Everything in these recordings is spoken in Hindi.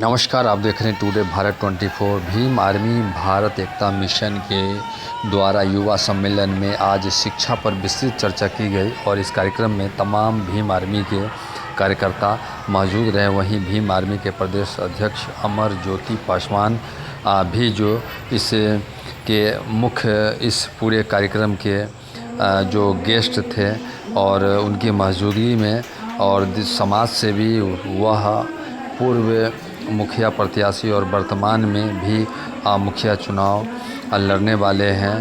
नमस्कार, आप देख रहे हैं टुडे भारत 24। भीम आर्मी भारत एकता मिशन के द्वारा युवा सम्मेलन में आज शिक्षा पर विस्तृत चर्चा की गई और इस कार्यक्रम में तमाम भीम आर्मी के कार्यकर्ता मौजूद रहे। वहीं भीम आर्मी के प्रदेश अध्यक्ष अमर ज्योति पासवान भी जो इस पूरे कार्यक्रम के जो गेस्ट थे और उनकी मौजूदगी में और समाज से भी वह पूर्व मुखिया प्रत्याशी और वर्तमान में भी मुखिया चुनाव लड़ने वाले हैं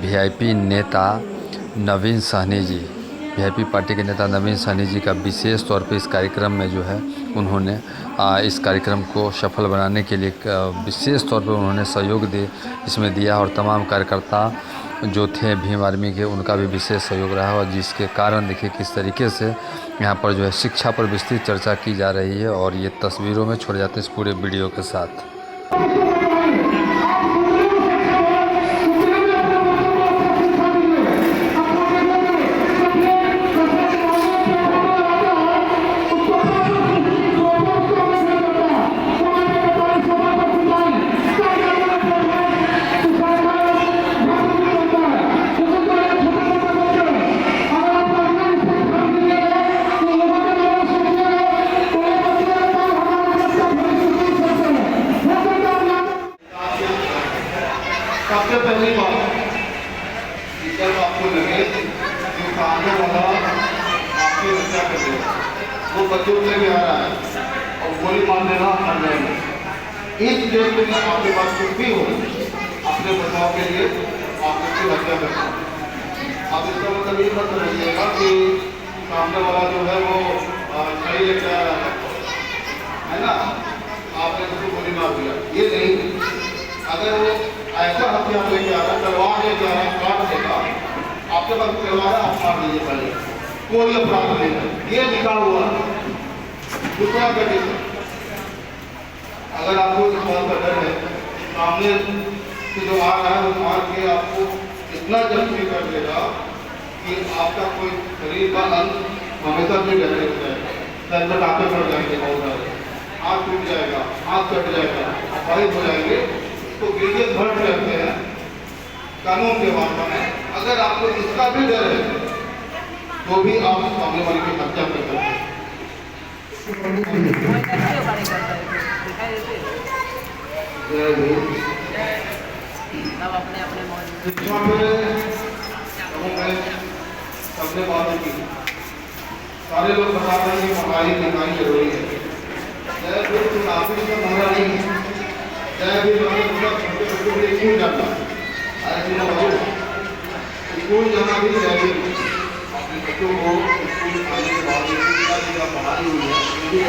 वीआईपी नेता नवीन सहनी जी। वीआईपी पार्टी के नेता नवीन सहनी जी का विशेष तौर पे इस कार्यक्रम में जो है उन्होंने इस कार्यक्रम को सफल बनाने के लिए विशेष तौर पे उन्होंने सहयोग इसमें दिया और तमाम कार्यकर्ता जो थे भीम आर्मी के उनका भी विशेष सहयोग रहा और जिसके कारण देखिए किस तरीके से यहाँ पर जो है शिक्षा पर विस्तृत चर्चा की जा रही है और ये तस्वीरों में छोड़े जाते हैं इस पूरे वीडियो के साथ। सबसे पहली बात जब आपको लगे जो सामने वाला आपकी रक्षा कर देगा वो बच्चों से भी आ रहा है और गोली मार देना हर जाएगा। इस केस में आपके पास कुछ भी हो अपने बचाव के लिए आप उसकी हत्या कर सकते हैं। आप इसका मतलब ये मत समझिएगा कि सामने वाला जो है वो सही लेके आ रहा है ना, आपने उसको गोली मार दिया। ये नहीं, अगर वो ऐसा हथियार लेके आ रहा है, तलवार लेके आ रहा है, काट देगा, आपके पास तलवार आप मार दीजिए पहले, कोई अपराध नहीं है। ये लिखा हुआ दूसरा कंडीशन, अगर आपको इस बात का डर है सामने से जो आ रहा है वो मार के आपको इतना जख्मी कर देगा कि आपका कोई शरीर का अंग हमेशा से डरे हो जाएगा, सर पर टाँके पड़ जाएंगे, बहुत सारे हाथ टूट जाएगा, हाथ कट जाएगा, अपाहिज हो जाएंगे, तो गिरगिट भट्ट कहते हैं कानून के भाषा में। अगर आपको इसका भी डर है तो भी आप सामने वाले की हत्या कर सकते हैं। शिक्षा में सबने बातें की, सारे लोग बता रहे हैं कि पढ़ाई लिखाई जरूरी है। काफी महंगा नहीं है, स्कूल जाना, स्कूल जाना भी जरूरी है। अपने बच्चों को स्कूल आने के बाद पढ़ाई हुई है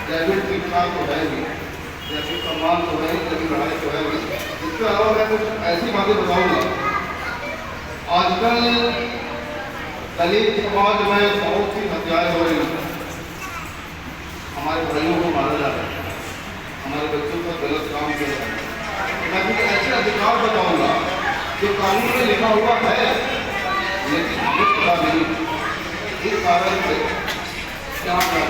जैविक शिक्षा तो है ही, जैविक सम्मान तो है ही, जैविक लड़ाई तो है ही। इसके अलावा मैं कुछ ऐसी बातें बताऊंगा। आजकल दलित समाज में बहुत सी हत्याएं हो रही हैं, हमारे भाइयों को मारा जा रहा है, हमारे बच्चों को गलत काम किया जाता है। मैं कुछ ऐसे अधिकार बताऊंगा जो कानून में लिखा हुआ है लेकिन हमें पता नहीं। इस कारण से यहाँ पर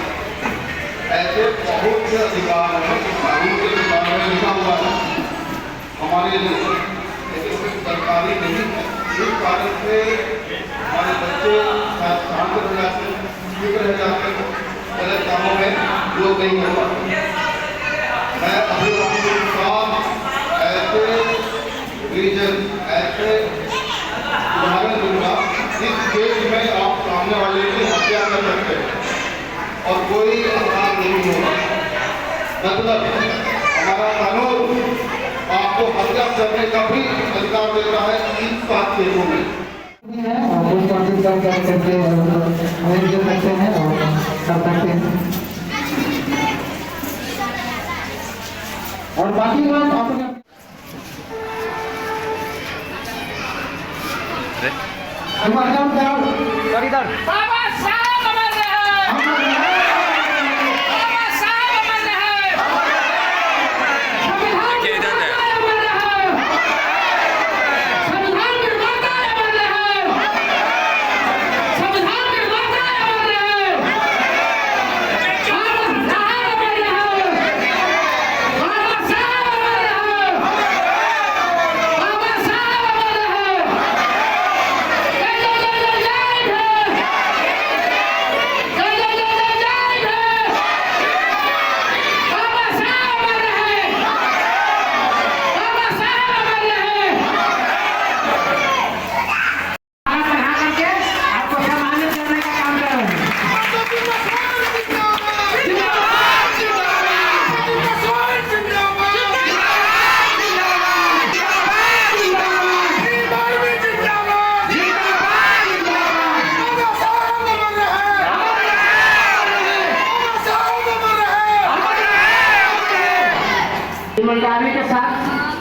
ऐसे बहुत से अधिकार हैं कानून के अधिकार में लिखा हुआ है हमारे लिए, लेकिन सरकारी नहीं है। इस कारण से हमारे बच्चे शांत रह जाते हैं, ठीक रह जाते हैं, गलत कामों में लोग नहीं हो पाते। मैं अभिभावकों के साथ ऐसे रीजन, ऐसे उदाहरण दूंगा जिस केस में आप सामने वाले की हत्या कर सकते हैं और कोई अपराध नहीं होगा। मतलब हमारा कानून आपको हत्या करने का भी अधिकार देता है इन 7 केसों में। और बाकी बात आपने इधर बाबा साहब अमर रहे, बाबा साहब अमर रहे, संविधान निर्माता अमर रहे, संविधान निर्माता अमर रहे, बाबा साहब अमर रहे।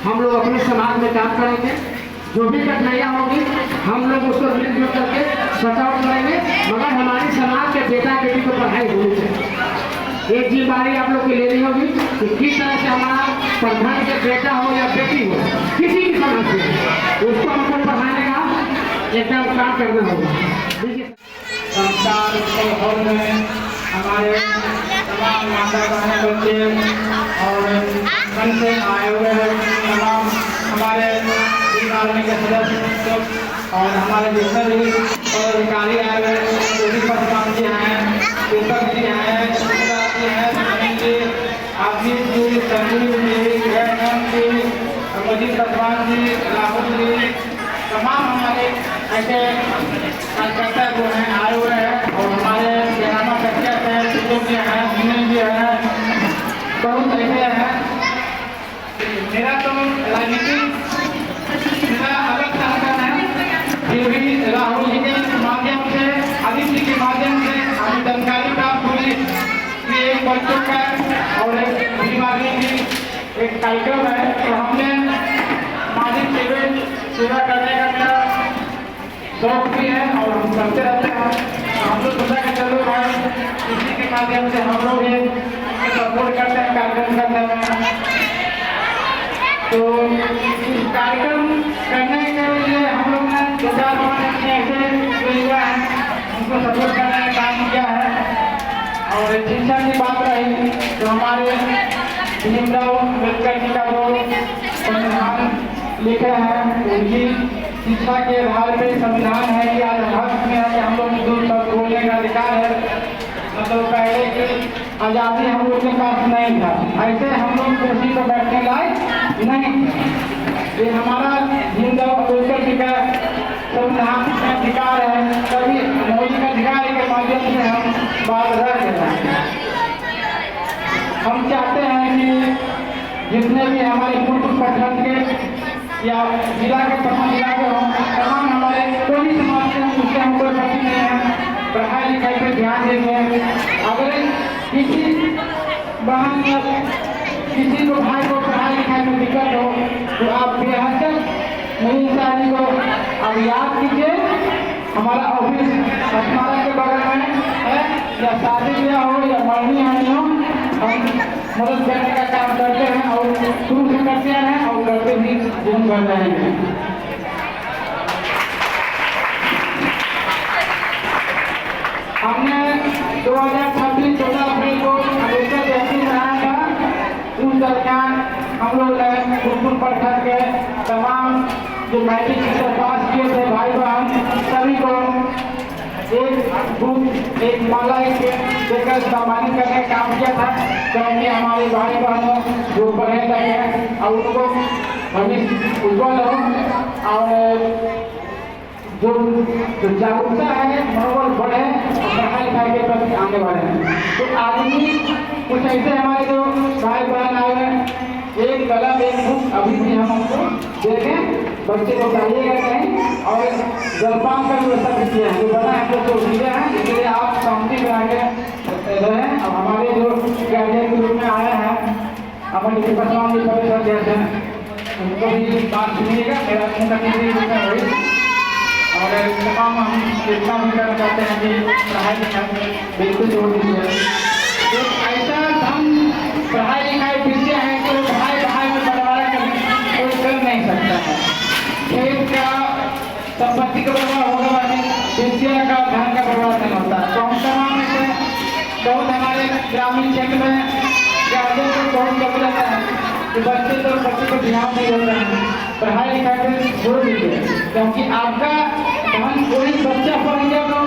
हम लोग अपने समाज में काम करेंगे। जो भी कठिनाइयाँ होगी हम लोग उसको मिलजुल करके सॉर्ट आउट करेंगे, मगर हमारे समाज के बेटा बेटी को पढ़ाई होनी चाहिए। एक जिम्मेदारी आप लोग की लेनी होगी कि किस तरह से हमारा प्रधान के बेटा हो या बेटी हो, किसी भी समाज से उसको हमको पढ़ाने का एकदम काम करना होगा। संस्कार के हॉल में हमारे तमाम माता बहन बच्चे और मन से आए हुए हैं, तमाम हमारे आर्मी के सदस्य और हमारे जितने भी अधिकारी आए हुए हैं, जो भी प्रधान जी हैं, दीपक जी हैं, जी हैं, जी, आशीष जी, संजीव जी, जयनंद जी, मजीद प्रधान जी, राहुल जी, तमाम हमारे ऐसे कार्यकर्ता जो हैं आए हुए हैं और हमारे ग्रामा कक्षा से शिक्षक जी हैं, सुनील जी हैं, बहुत ऐसे हैं। मेरा तो राजनीतिक मेरा अलग संगठन है, फिर भी राहुल जी के माध्यम से, आदित्य के माध्यम से हमें जानकारी प्राप्त हुई कि एक बच्चों का और एक बीमारी की एक कार्यक्रम है, तो हमने सामाजिक सेवा करने का मेरा शौक भी है और हम करते रहते हैं। हम लोग सोचा कि चलो भाई इसी के माध्यम से हम लोग ये सपोर्ट करते हैं कार्यक्रम करने में। तो इस कार्यक्रम करने के लिए हम लोग ने 2-4 ऐसे युवा हैं उनको सपोर्ट करने का काम किया है। और शिक्षा की बात रही तो हमारे भीमराव अम्बेडकर जी का जो संविधान लिखे हैं, उनकी शिक्षा के आधार पर संविधान है कि आज हक में है कि हम लोग दूर तक बोलने का अधिकार है। मतलब पहले की आज़ादी हम लोग के पास नहीं था, ऐसे हम लोग कुर्सी पर बैठने लायक नहीं थे। ये हमारा भीमराव अम्बेडकर जी का संविधान में अधिकार है, तभी मौलिक अधिकार के माध्यम से हम बात रख रहे हैं। हम चाहते हैं कि जितने भी हमारे पूर्व प्रखंड के या जिला के तमाम जिला के तमाम हमारे कोई भी समाज के उससे हम कोई बात नहीं है, पढ़ाई लिखाई पर ध्यान देंगे। अगर किसी बहन या किसी को भाई को पढ़ाई लिखाई में दिक्कत हो तो आप बेहतर मेरी शादी को अब याद कीजिए, हमारा ऑफिस अस्पताल के बगल में है, या शादी ब्याह हो या मरनी हानि हो, हम मदद करने का काम करते हैं और शुरू से करते हैं और करते भी दिन भर रहेंगे। हमने 2026 14 अप्रैल को अम्बेडकर जयंती मनाया था। उस दरमियान हम लोग ने फुलपुर प्रखंड के तमाम जो मैट्रिक शिक्षा पास किए थे भाई बहन सभी को एक बुक एक माला देकर सम्मानित करने का काम किया था, क्योंकि हमारे भाई बहनों जो पढ़े लिखे और उनको भविष्य उज्ज्वल हो और जो जागरूकता है मनोबल बढ़े और पढ़ाई लिखाई के प्रति आने वाले हैं। तो आदमी कुछ ऐसे हमारे जो भाई बहन आए हैं, एक कलम एक बुक अभी भी हम उनको देखें, बच्चे को चाहिएगा नहीं, और जलपान का व्यवस्था भी किया है, जो बना है वो तो दिया है, इसलिए आप शांति में आगे रहें। और हमारे जो गार्जियन के रूप में आए हैं हमारे प्रधान जी परिषद जैसे उनको भी बात सुनिएगा, मेरा हुई और तमाम हम इतना भी करना चाहते हैं कि पढ़ाई लिखाई बिल्कुल जोड़ दीजिए। एक ऐसा हम पढ़ाई लिखाई पीछे हैं तो भाई भाई में बंटवारा कोई कर नहीं सकता है। खेत का संपत्ति का बंटवारा होगा नहीं, विद्या का धन का बंटवारा नहीं होता। तो हम तमाम से बहुत हमारे ग्रामीण क्षेत्र में गार्जियन को बहुत कम रहता है कि बच्चे को ध्यान नहीं देते हैं, पढ़ाई लिखाई पर जोड़ दीजिए, क्योंकि आपका धन कोई बच्चा पढ़ गया तो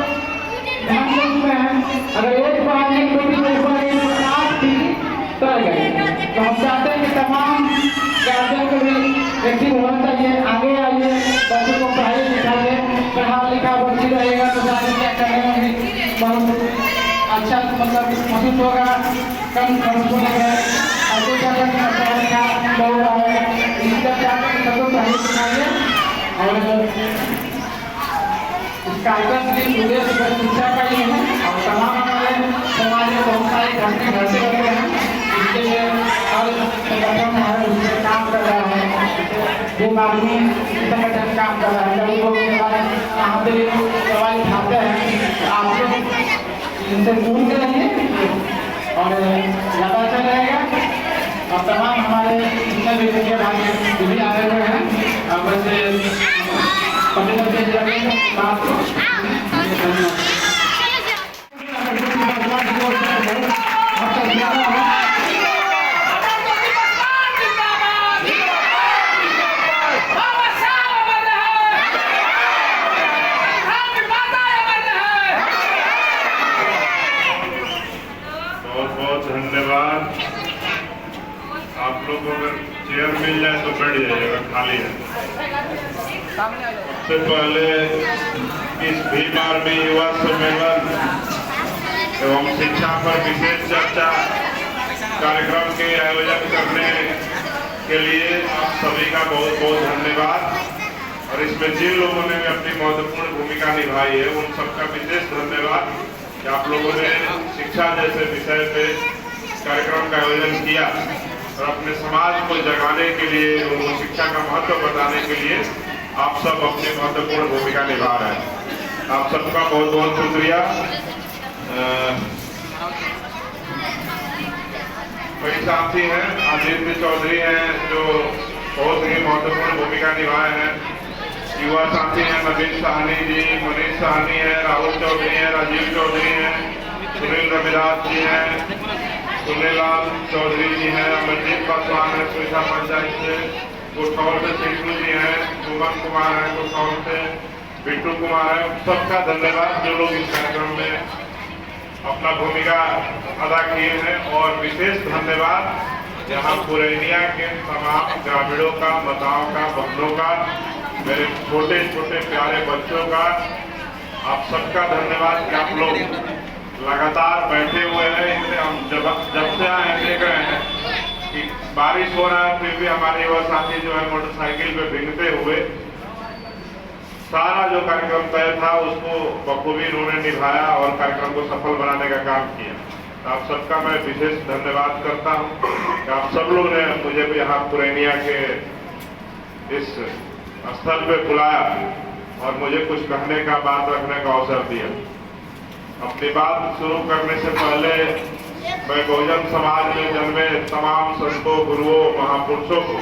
ध्यान में है, अगर एक बार नहीं कोई तो आप भी तर गए। तो हम चाहते हैं कि तमाम गार्जियन को भी एक्टिव होना चाहिए, आगे आइए, बच्चों को पढ़ाई लिखाइए, पढ़ा लिखा बच्ची रहेगा तो शादी क्या करने में भी बहुत अच्छा मतलब महसूस होगा, कम खर्च होगा, आगे जाकर पढ़ा लिखा बहुत है, इसका चाहते हैं सबको पढ़ाई लिखाइए। और इस कार्यक्रम के उद्देश्य शिक्षा का ही है और तमाम हमारे समाज में बहुत सारे घटने घटते रहते हैं, इसके लिए हर संगठन है उससे काम कर रहा है। एक आदमी संगठन काम कर रहा है, कभी लोग यहाँ पे सवाल उठाते हैं, आप लोग इनसे दूर के रहिए और लगातार रहेगा। और तमाम हमारे जितने भी मुख्य भागी भी आए हुए हैं, वैसे पटेल बात को बाबा साहब अमर रहे। संविधान निर्माता अमर रहे। बहुत बहुत धन्यवाद। आप लोग को अगर चेयर मिल जाए तो बैठ जाइएगा, खाली है। सबसे पहले इस भीमार में युवा सम्मेलन एवं शिक्षा पर विशेष चर्चा कार्यक्रम के आयोजन करने के लिए आप सभी का बहुत बहुत धन्यवाद। और इसमें जिन लोगों ने अपनी महत्वपूर्ण भूमिका निभाई है उन सबका विशेष धन्यवाद कि आप लोगों ने शिक्षा जैसे विषय पे कार्यक्रम का आयोजन किया और अपने समाज को जगाने के लिए, उनको शिक्षा का महत्व बताने के लिए आप सब अपनी महत्वपूर्ण भूमिका निभा रहे हैं। आप सबका बहुत बहुत शुक्रिया। कई साथी हैं, आदित्य चौधरी हैं जो बहुत ही महत्वपूर्ण भूमिका निभाए हैं। युवा साथी हैं नवीन साहनी जी, मनीष साहनी है, राहुल चौधरी हैं, राजीव चौधरी हैं, सुनील रविदास जी हैं, सुनीलाल चौधरी जी हैं, अमरजीत पासवान है सुविधा पंचायत से, कुठौर से सिंधु जी हैं, सुमन कुमार है कुठौर से, बिट्टू कुमार है। सबका धन्यवाद जो लोग इस कार्यक्रम में अपना भूमिका अदा किए हैं। और विशेष धन्यवाद यहाँ पुरैनिया के तमाम ग्रामीणों का, माताओं का, बहनों का, मेरे छोटे छोटे प्यारे बच्चों का, आप सबका धन्यवाद कि आप लोग लगातार बैठे हुए हैं। इससे हम जब से आए देख रहे हैं कि बारिश हो रहा है, फिर भी हमारे युवा साथी जो है मोटरसाइकिल पे भीगते हुए सारा जो कार्यक्रम तय था उसको बखूबी उन्होंने निभाया और कार्यक्रम को सफल बनाने का काम किया। आप सबका मैं विशेष धन्यवाद करता हूँ कि आप सब लोग ने मुझे भी यहाँ पुरैनिया के इस स्थल पे बुलाया और मुझे कुछ कहने का, बात रखने का अवसर दिया। अपनी बात शुरू करने से पहले मैं बहुजन समाज में जन्मे तमाम संतों, गुरुओं, महापुरुषों को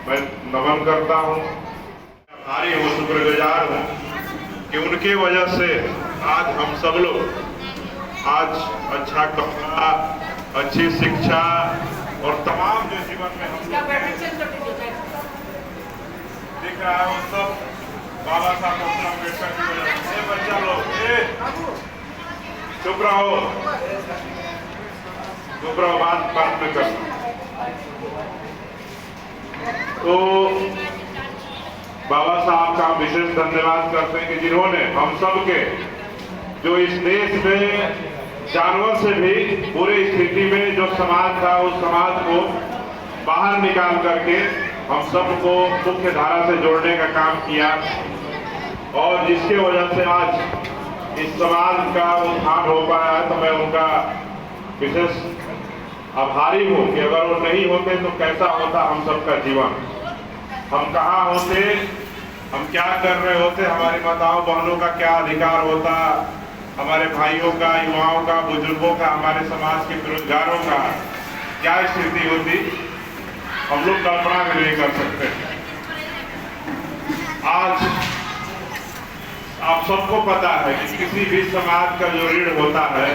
मैं नमन करता हूँ। आभारी हूँ, शुक्रगुजार हूँ कि उनकी वजह से आज हम सब लोग आज अच्छा कपड़ा, अच्छी शिक्षा और तमाम जो जीवन में हम दिख रहा है वो सब बाबा साहब अम्बेडकर की वजह से। बच्चा लोग चुप रहो, बात में करना। तो बाबा साहब का विशेष धन्यवाद करते हैं कि जिन्होंने हम सब के जो इस देश में जानवर से भी बुरी स्थिति में जो समाज था उस समाज को बाहर निकाल करके हम सबको मुख्य धारा से जोड़ने का काम किया और जिसके वजह से आज इस समाज का उत्थान हो पाया है। तो मैं उनका विशेष आभारी हूँ कि अगर वो नहीं होते तो कैसा होता हम सबका जीवन, हम कहाँ होते, हम क्या कर रहे होते, हमारी माताओं बहनों का क्या अधिकार होता, हमारे भाइयों का, युवाओं का, बुजुर्गों का, हमारे समाज के बेरोजगारों का क्या स्थिति होती, हम लोग कल्पना भी नहीं कर सकते। आज आप सबको पता है कि किसी भी समाज का जो रीढ़ होता है,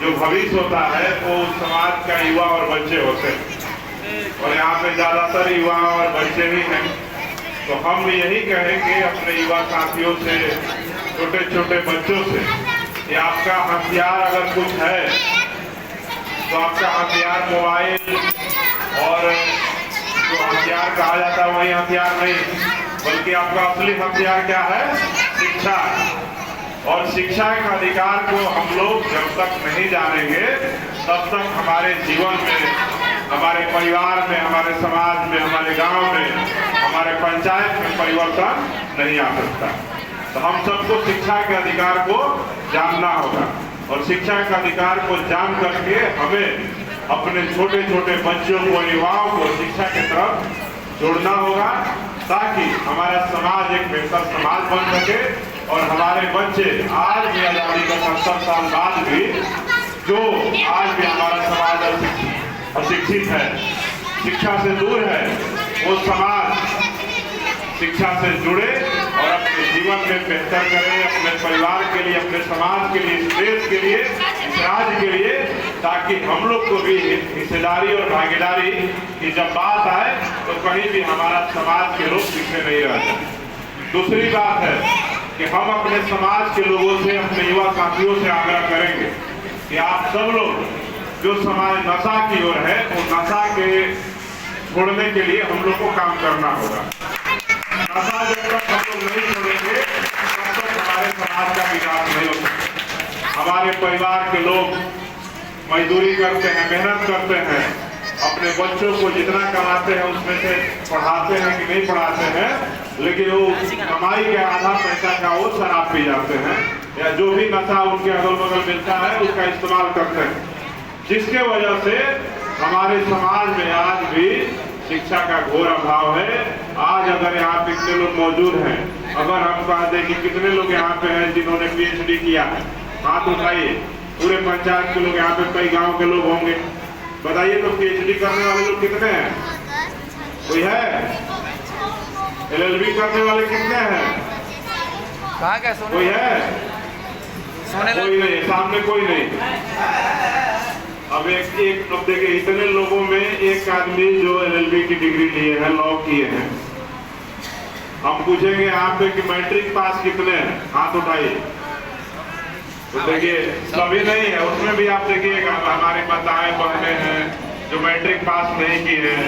जो भविष्य होता है, वो उस समाज का युवा और बच्चे होते हैं और यहाँ पे ज्यादातर युवा और बच्चे ही हैं। तो हम यही कहेंगे अपने युवा साथियों से, छोटे छोटे बच्चों से कि आपका हथियार अगर कुछ है तो आपका हथियार मोबाइल और जो हथियार कहा जाता है वही हथियार नहीं, बल्कि आपका असली हथियार क्या है? शिक्षा। और शिक्षा के अधिकार को हम लोग जब तक नहीं जानेंगे तब तक हमारे जीवन में, हमारे परिवार में, हमारे समाज में, हमारे गांव में, हमारे पंचायत में परिवर्तन नहीं आ सकता। तो हम सबको शिक्षा के अधिकार को जानना होगा और शिक्षा के अधिकार को जान करके हमें अपने छोटे छोटे बच्चों को, युवाओं को शिक्षा की तरफ जोड़ना होगा ताकि हमारा समाज एक बेहतर समाज बन सके और हमारे बच्चे आज भी आज़ादी का 70 साल बाद भी जो आज भी हमारा समाज अशिक्षित है, शिक्षा से दूर है, वो समाज शिक्षा से जुड़े और अपने जीवन में बेहतर करें, अपने परिवार के लिए, अपने समाज के लिए, इस देश के लिए, इस राज्य के लिए, ताकि हम लोग को भी हिस्सेदारी और भागीदारी की जब बात आए तो कहीं भी हमारा समाज के लोग पीछे नहीं रह जाए। दूसरी बात है कि हम अपने समाज के लोगों से, अपने युवा साथियों से आग्रह करेंगे कि आप सब लोग जो समाज नशा की ओर है, वो नशा के छोड़ने के लिए हम लोग को काम करना होगा। नशा जब तक हम लोग नहीं छोड़ेंगे तब तक हमारे समाज का विकास नहीं हो सकता। हमारे परिवार के लोग मजदूरी करते हैं, मेहनत करते हैं, अपने बच्चों को जितना कमाते हैं उसमें से पढ़ाते हैं कि नहीं पढ़ाते हैं, लेकिन वो कमाई के आधा पैसा का वो शराब पी जाते हैं या जो भी नशा उनके अगल बगल मिलता है उसका इस्तेमाल करते हैं, जिसके वजह से हमारे समाज में आज भी शिक्षा का घोर अभाव है। आज अगर यहाँ पे कितने लोग मौजूद हैं, अगर हम कह दें कि कितने लोग यहाँ पे हैं जिन्होंने PhD किया है, हाथ उठाइए। पूरे पंचायत के लोग यहाँ पे, कई गांव के लोग होंगे, बताइए तो PhD करने वाले लोग कितने हैं? कोई है? LLB करने वाले कितने हैं? कोई है? कोई नहीं, सामने कोई नहीं। अब अब देखिए इतने लोगों में एक आदमी जो LLB की डिग्री लिए है, लॉ किए हैं, हम पूछेंगे यहाँ पे कि मैट्रिक पास कितने हैं, हाथ उठाइए। तो देखिए सभी नहीं है, उसमें भी आप देखिएगा हमारे माताएं बहने हैं जो मैट्रिक पास नहीं किए हैं,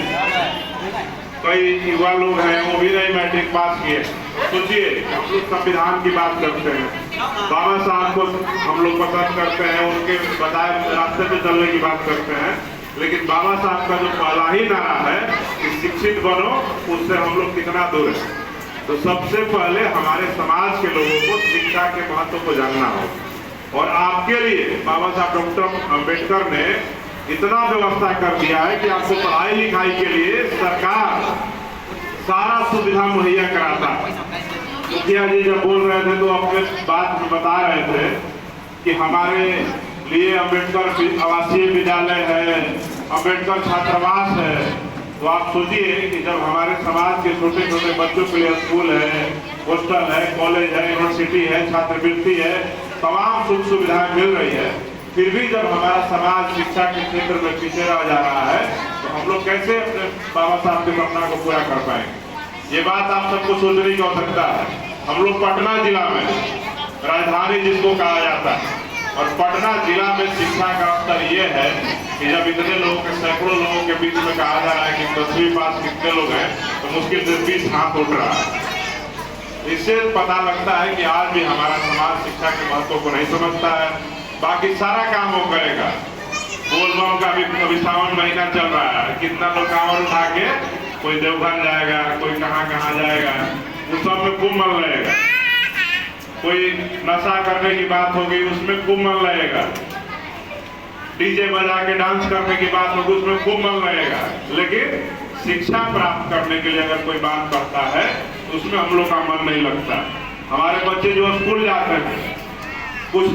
कई युवा लोग हैं वो भी नहीं मैट्रिक पास किए। सोचिए हम लोग संविधान की बात करते हैं, बाबा साहब को हम लोग पसंद करते हैं, उनके बताए रास्ते पे चलने की बात करते हैं, लेकिन बाबा साहब का जो पहला ही नारा है कि शिक्षित बनो, उससे हम लोग कितना दूर है। तो सबसे पहले हमारे समाज के लोगों को शिक्षा के महत्व को जानना हो, और आपके लिए बाबा साहब डॉक्टर अम्बेडकर ने इतना व्यवस्था कर दिया है कि आपको पढ़ाई लिखाई के लिए सरकार सारा सुविधा मुहैया कराता है। मुखिया जी जब बोल रहे थे तो अपने बात में बता रहे थे कि हमारे लिए अम्बेडकर आवासीय विद्यालय है, अम्बेडकर छात्रावास है। तो आप सोचिए कि जब हमारे समाज के छोटे छोटे बच्चों के लिए स्कूल है, हॉस्टल है, कॉलेज है, यूनिवर्सिटी है, छात्रवृत्ति है, तमाम सुख सुविधाएं मिल रही है, फिर भी जब हमारा समाज शिक्षा के क्षेत्र में पीछे रह जा रहा है तो हम लोग कैसे अपने बाबा साहब के सपना को पूरा कर पाएंगे? ये बात आप सबको सोचने की आवश्यकता है। हम लोग पटना जिला में, राजधानी जिसको कहा जाता है, और पटना जिला में शिक्षा का स्तर ये है कि जब इतने लोगों के, सैकड़ों लोगों के बीच में कहा जा रहा है कि 10वीं पास कितने लोग हैं, तो मुश्किल से 20 हाथ उठ रहा है। इससे पता लगता है कि आज भी हमारा समाज शिक्षा के महत्व को नहीं समझता है। बाकी सारा काम वो करेगा। बोलबम का भी अभी सावन महीना चल रहा है, कितना लोग कांवर उठा के कोई देवघर जाएगा, कोई कहाँ कहाँ जाएगा, उस सब में खूब मन लगेगा। कोई नशा करने की बात होगी उसमें खूब मन लगेगा, डीजे बजा के डांस करने की बात होगी उसमें खूब मन लगेगा। लेकिन शिक्षा प्राप्त करने के लिए अगर कोई बात करता है तो उसमें हम लोग का मन नहीं लगता। हमारे बच्चे जो स्कूल जाते हैं, कुछ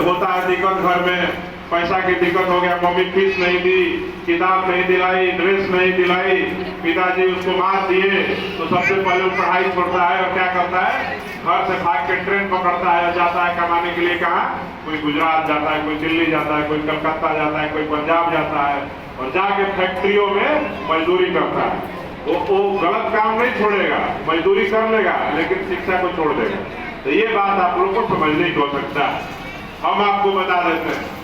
होता है दिक्कत, घर में पैसा की दिक्कत हो गया, मम्मी फीस नहीं दी, किताब नहीं दिलाई, ड्रेस नहीं दिलाई, पिताजी उसको मार दिए, तो सबसे पहले वो पढ़ाई छोड़ता है और क्या करता है, घर से भाग के ट्रेन पकड़ता है और जाता है कमाने के लिए। कहाँ? कोई गुजरात जाता है, कोई दिल्ली जाता है, कोई कलकत्ता जाता है, कोई पंजाब जाता है और जाके फैक्ट्रियों में मजदूरी करता है। वो गलत काम नहीं छोड़ेगा, मजदूरी कर लेगा, लेकिन शिक्षा को छोड़ देगा। तो ये बात आप लोगों को समझने की आवश्यकता है। हम आपको बता देते हैं